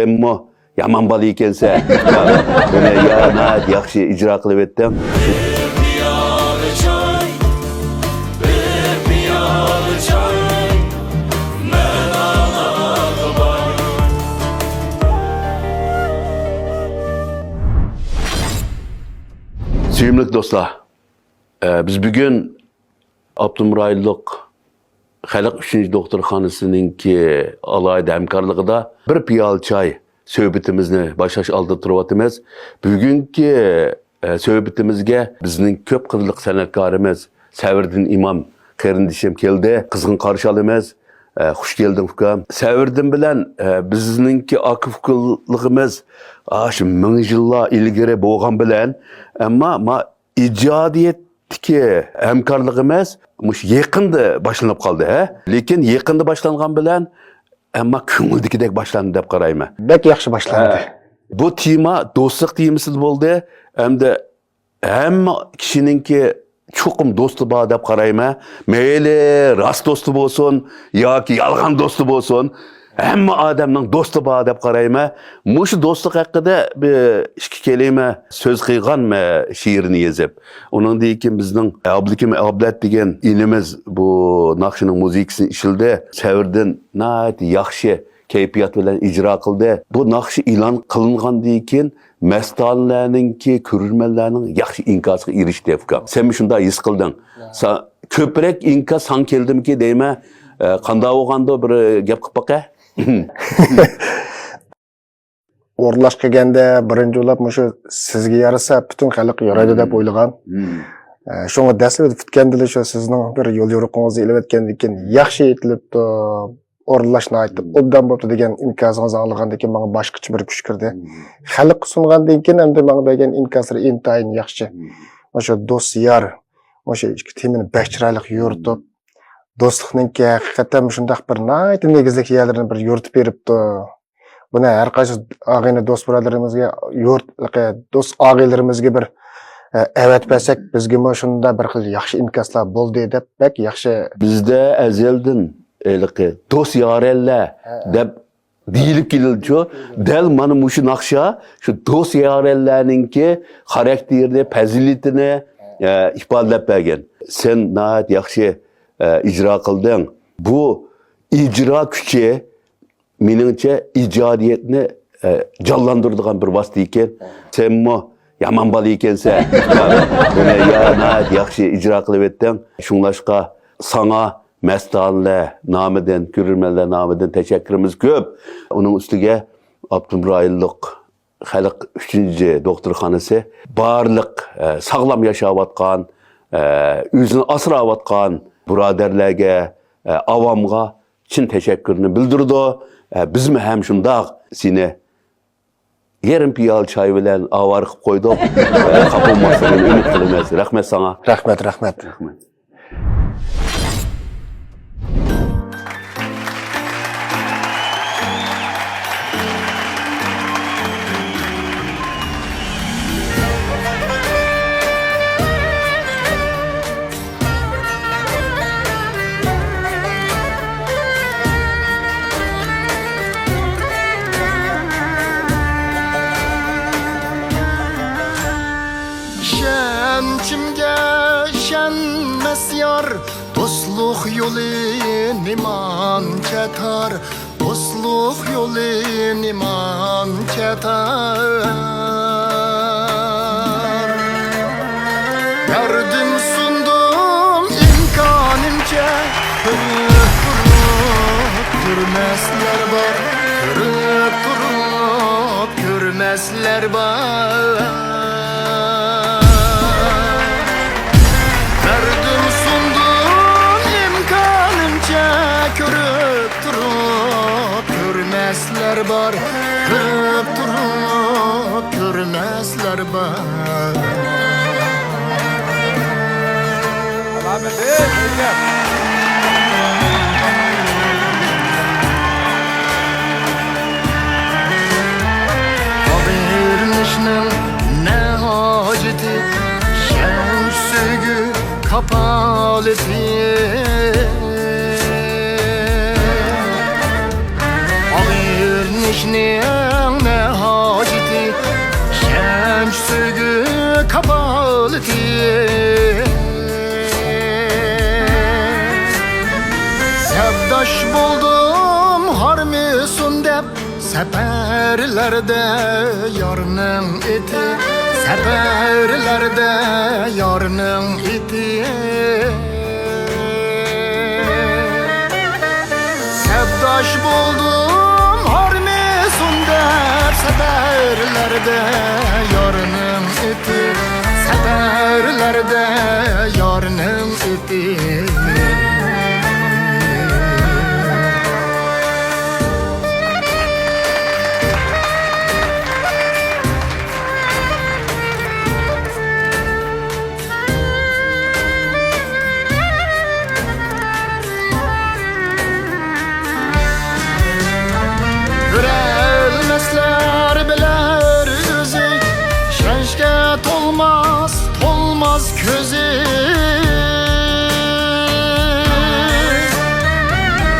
Emmo yaman bala ekense. Buni ya nayat yaxshi ijro qilib etdim. Sevimli dostlar, biz bugün Abdumraylık Xalq 3. doktorxonasininki alayda hamkorligida bir piyol choy söhbetimizni boshlash oldida turyapmiz. Bugungi söhbetimizga bizning ko'p qirliq san'atkorimiz Savirdin imom qarindishim keldi. Qizg'in qarshi olamiz. Xush geldin ukam. Savirdin bilan bizningki akifligimiz shu ming yillar ilgari bo'lgan bilan, ammo ijodiyatdagi hamkorligimiz mush yaqinda boshlanib qoldi, ha? Lekin yaqinda boshlangan bilan ammo ko'ngildagidek boshlandi deb qarayman. Bek yaxshi boshlandi. Bu tema do'stlik temasi bo'ldi, hamda hamma kishininki cho'qim do'sti bor deb qarayman. Mayli rost do'sti bo'lsin yoki yolg'on do'sti bo'lsin, hamma odamning do'sti bor deb qarayman. Mush do'stlik haqida bir ikki kelima so'z qilganman she'rini yozib. Uningdan keyin bizning Abdukim Ablat degan inimiz bu naqshining muzikasini ishildi. Savirdin nayt yaxshi kayfiyat bilan ijro qildi. Bu naqshi e'lon qilingandan keyin mastonlarninki ko'rmanlarning yaxshi inkosiga erishdi ukam. Sen shunday his qilding. Ko'proq inkos san keldimki deyman. Qanday bo'lganda bir gap qilib baqa. O'rlash qilganda birinchi o'ylab mushu sizga yarasa butun xalq yaraydi deb o'ylagan. Shunga dastlab bitganda shu sizning bir yo'l yo'riqingizni ilib o'tgandan keyin yaxshi aytilibdi, o'rlashni aytib, obdan bo'pti degan inkosingizni anglagandan keyin menga boshqacha bir kuch kirdi. Xalq sungandan keyin endi menga bergan inkoslar intayin yaxshi. O'sha do'st yar, o'sha ikki temani chiroyli yo'ritib, do'stlikninki haqiqatan shunday bir negizlik yerlarini bir yo'ritib beribdi. Buni har qaysi og'ayni do'st birodarimizga do'st og'aylarimizga bir avat bersak, bizga shunda bir xil yaxshi inkoslar bo'ldi deb bak yaxshi. Bizda azaldan do'st yorellar deb deyilib keldi. Dal mana shu naqsha shu do'st yorellarninki xarakterini, fazilatini ifodalab bergan. Sen nayt yaxshi icra qilding. Bu icra kuchi meningcha ijodiyatni jonlantiradigan bir vosita ekan. Senmi yomon bola ekansan. Buni yana yaxshi ijro qilib etding. Shunglashqa sana mastonlar nomidan, ko'rmanlar nomidan tashakkurimiz ko'p. Uning ustiga Abdumraylık Xalq 3. doktorxonasi barliq sog'lom yashayotgan, o'zini asrayotgan birodarlarga, avomga chin tashakkurni bildirdi. Bizmi ham shundoq seni yarim piyol choy bilan avar qilib qo'ydik. Qapolmasligini umid qilamiz. Rahmat sana. Rahmat. Kimga shanmas yor, do'stlik yo'li nimon ketar, do'stlik yo'li nimon ketar. Yardım sundum imkonimcha, ko'rib turib ko'rmaslar bor, ko'rib turib ko'rmaslar bor. Ko'rmaslar bor, ko'rib turib ko'rmaslar bor. Haberleşnin ne haceti, şen sögü kapalı Nişne kapaleti Sevdaş buldum harmisun dep Seferlerde yarının eti Seferlerde yarının eti Sevdaş buldum harmisun dep Seferlerde yarının eti Seferlerde yarının eti Görelmezler biler yüzü Şeşke tolmaz közü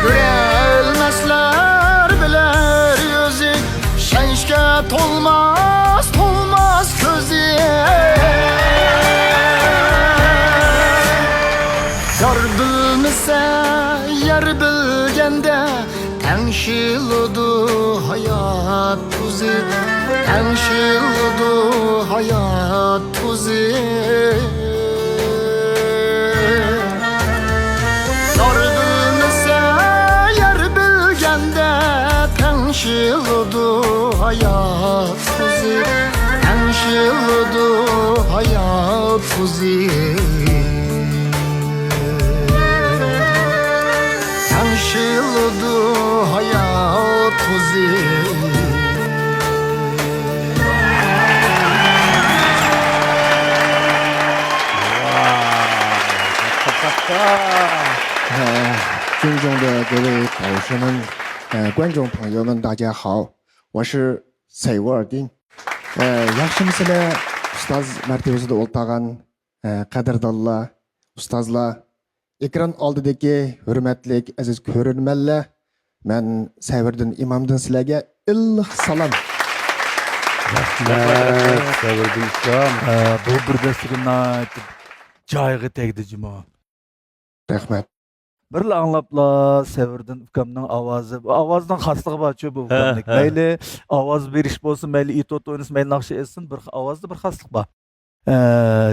Görelmezler biler yüzü Şeşke tolmaz közü Yar bilmese yer bilgende Tenşiludu hayat tuzi Tenşiludu hayat tuzi Yar bilmese yer bilgende Tenşiludu hayat tuzi Tenşiludu hayat tuzi Tenşiludu hayat tuzi尊重的各位导师们、观众朋友们，大家好，我是蔡沃尔丁。Yaxshimisilar, ustoz martabasida o'ltagan qadrdonlar, ustozlar, ekran oldidagi hurmatli aziz ko'rurmanlar, men Savirdin imomdan sizlarga illiq salom. Savirdin ikram. Bu bir dasturna joyiga tegdi jimo. Rahmat. Bir anglapla Savirdin ukamning ovozi, ovozdan xasligi bor-ku bu ukamning. Mayli ovoz berish bo'lsin, mayli itot o'ynasin, mayli naqsha etsin, bir ovozda bir xaslik bor.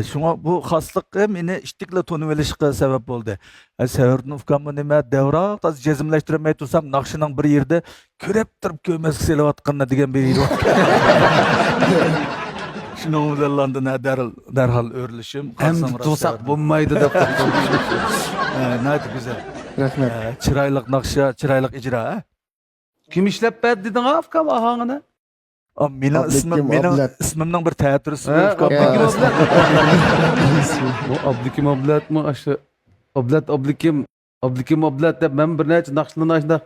Şuna bu xaslik meni ishtikla tonib olishga sabab bo'ldi. Savirdin ukamni nima davroq toz jazmlashtirmay tursam, naqshining bir yerda ko'rib turib ko'masga selayotganini degan bir yer bor. Şunu uzallandı derhal örülüşüm. Hem tutsak bulmaydı da. Neydi güzel. Rahmat. Çıraylık nakşa, çıraylık icra. Kim işlep ben dedin afkam ahangını? Benim ismimden bir teatrisi afkam. Bu Abdülkim Ablat mı aşı? Abdülkim Ablat da ben bir neçe nakşının aşında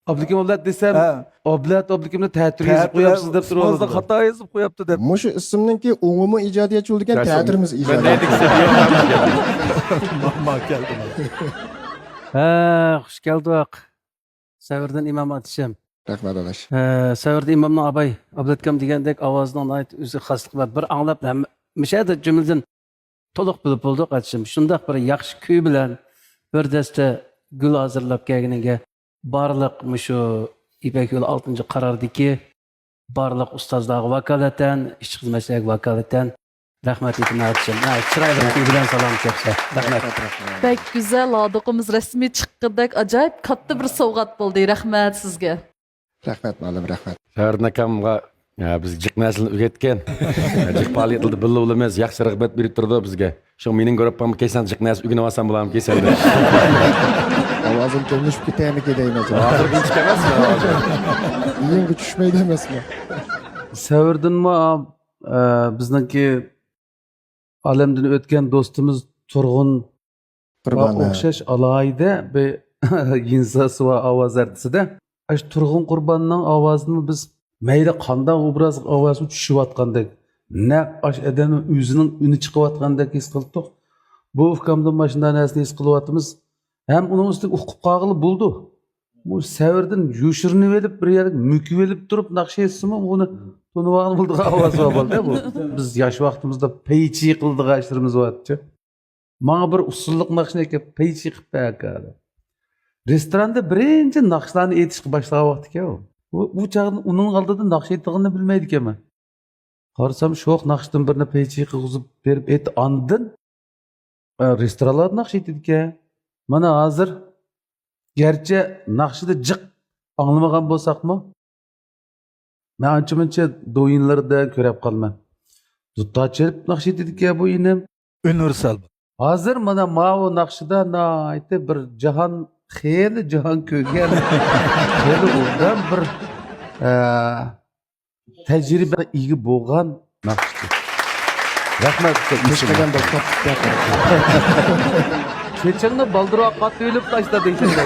Abdülkim Ablat desem Abdülkim'de teatr yazıp koyapsız dep durur. Fazla hata yazıp koyaptı dep. Mushu ismninki umumiy ijodiyatchi bo'lgan teatrimiz ijodiyatchi. Mama geldi. Xush keldik. Savirdin imom atishim. Rahmat adash. Savirdin imomning abay, Abdulkam degandek ovozining o'zi xaslik bor. Bir anglab mishada jumladan to'liq bilib bo'ldik atishim. Shundaq bir yaxshi kuy bilan bir dasta gul hozirlab kelganiga barliq mushu İpek Yolu 6. qarordagi barliq ustozlarga vakolatan, ishchi xizmatchilarga vakolatan rahmat aytib atishim. Chiroyli kuy bilan salom kelsa. Rahmat. Bek güzel aldığımız resmi çıkkıdak acayip katta bir sovgat buldu. Rahmet sizge. Rahmat ma'lum, rahmat. Savirdin akamga biz jiq naslini o'rgatgan. Jiq faoliyatida birga bo'lamiz, yaxshi rag'bat berib turdi bizga. Shu mening ko'ribman, kelsan jiq nasl o'rganib olsam bo'ladimi kelsan. Ovozim to'lishib ketaymi deyman. Hozir inchik emasmi? Yengi tushmaydi emasmi? Savirdinmi bizniki olamdan o'tgan do'stimiz Turg'un Qurboni. o'xshash alohida bir yinsa suva ovoz artisida shu Turg'un Qurbonning ovozini biz mayli qanday obraz ovozi tushyotgandek naq odamning o'zining uni chiqayotgandek his qildik. Bu ukamdan mana shunday narsani his qilyapmiz. Hem uning ustiga uqib qog'ili bo'ldi. bu sevirden yoşurunu verip bir yer mükü verip durup nakşe etsin mi bunu tunuvağını bulduk avazı var da bu. Biz yaş vaktimizde peyçi kıldık açtırımız vardı. Bana bir usulluk nakşine ki peyçi kıp beyakada. Restoranda birinci nakşlarını etişki başlayan vakti ki o. Bu çağın onun aldığında nakşe ettiğini bilmeydik hemen. Karısam şok nakşdan birine peyçi kızıp verip et andın. Restoranlar nakşe ettik ya. Mana hazır gerçi nakşıda cık anlamagan bolsak mı? Ben ança-muncha doyinlarda ko'rib qolman. Zutta çelip nakşe ettik ya bu inim. Universal. Hazır mana mao nakşıda na ayte bir jahan xeyli jahan kögen. Xeyli o'rdan bir tecrübe iyi bo'lgan nakşıda. Rahmat. Peshqadan boshlab Keçende baldırağa kat ölüp taşladı içinde.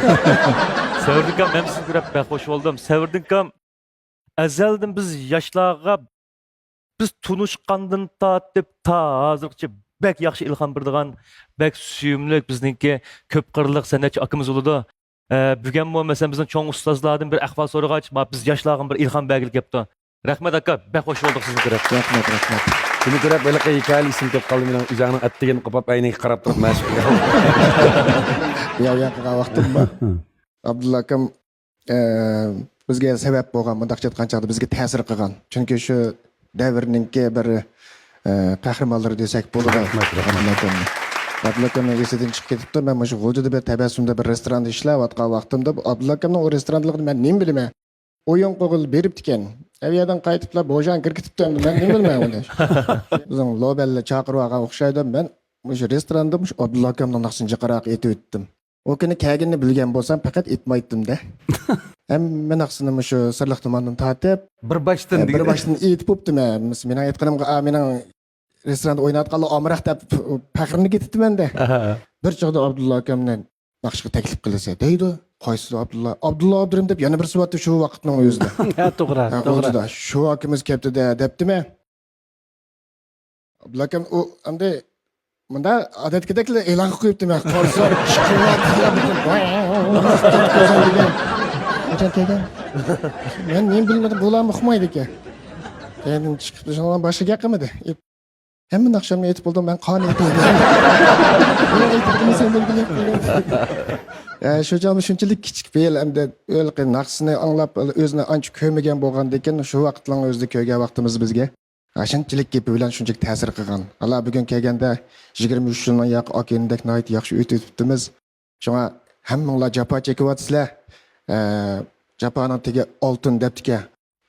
Sevirdinkam men sizni ko'rib bek xush bo'ldim. Sevirdinkam azaldan biz yoshlarga biz tunishqandan tortib ta hozirgacha bek yaxshi ilhom beradigan, bek suyumli bizningki ko'p qirliq san'atchi akamiz bo'ladi. Bugun bo'lmasa bizning cho'ng ustozlardan bir ahvol so'ragach, biz yoshlarga bir ilhom bergil kelibdi. Rahmat aka, bek xush bo'ldik sizni ko'rib. rahmat. Buni ko'rib böyle hikayeli isim kelib qoldi mening o'zingning attigin qopab ayniga qarab turib mashq Yoqqa vaqtim bor. Abdulla akam bizga sabab bo'lgan, mundaqcha aytgancha bizga ta'sir qilgan. Chunki shu davrninki bir qahramonlari desak bo'ladi. Abdulla akamning esidan chiqib ketibdi. Men shu G'o'jada bir tabassumda bir restoranda ishlayotgan vaqtimda Abdulla akamning o restoranligini men nima bilaman. O'yin qo'g'il beribdi ekan. Aviyadan qaytiblar bo'jan kirgitibdi endi men nima bilmayman unda. Bizning Lobella chaqirib olgan o'xshaydi. Men shu restoranda Abdulla akamning naqshinga qarab etib o'tdim. O kuni kaginni bilgan bo'lsam faqat etmaydim-da. Hamma naqsini shu sirliq tumandan tortib, Bir baştan bir boshdan etib o'pdim. Mening aytganimga mening restoranda o'ynayotganlar omraq deb faxrini ketibdi-menda. Bir chog'da Abdulla akamdan naqshga taklif qilsa, deydi. Qaysi Abdulla Abdurim deb yana bir suvatda shu vaqtning o'zida. Ha, to'g'ri. Shu akamiz kelibdi-da debdimi? Abdulla akam u endi bunda odatdagidek e'lon qilib qo'yibdi. Men qo'rsam chiqib men bilmadim bo'larmi uqmaydi ekan. Keyin chiqib shundan boshiga qilmadi. Hamma naqshamni aytib bo'ldim, men qon aytdim. Shu joyda shunchalik kichik bel hamda o'lqi naqsini anglab o'zini ancha ko'rmagan bo'lganda ekan, shu vaqtning o'zida ko'rgan vaqtimiz bizga shunchalik gapi bilan shunchalik ta'sir qilgan. Ala bugun kelganda 23 yildan yoq okeandek nihoyat yaxshi o'tibdimiz. Shunga hammanglar jafo chekyapsizlar. Japoning tegi oltin debdika.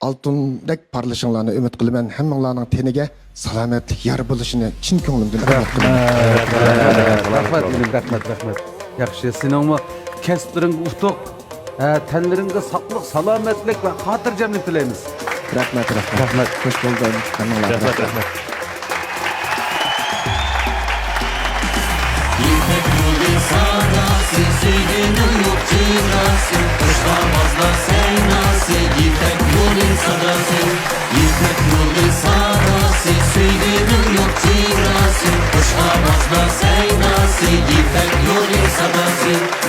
Oltindek parlashinglarni umid qilaman. Hammanglarning teniga salomatlik yor bo'lishini chin ko'nglimdan umid qilaman. Rahmat. Yaxshi, seningmi kasblaringga utuq, tanlaringga sog'lik, salomatlik va xotirjamlik tilaymiz. Rahmat. Xush bo'ldingiz. Rahmat. Sadası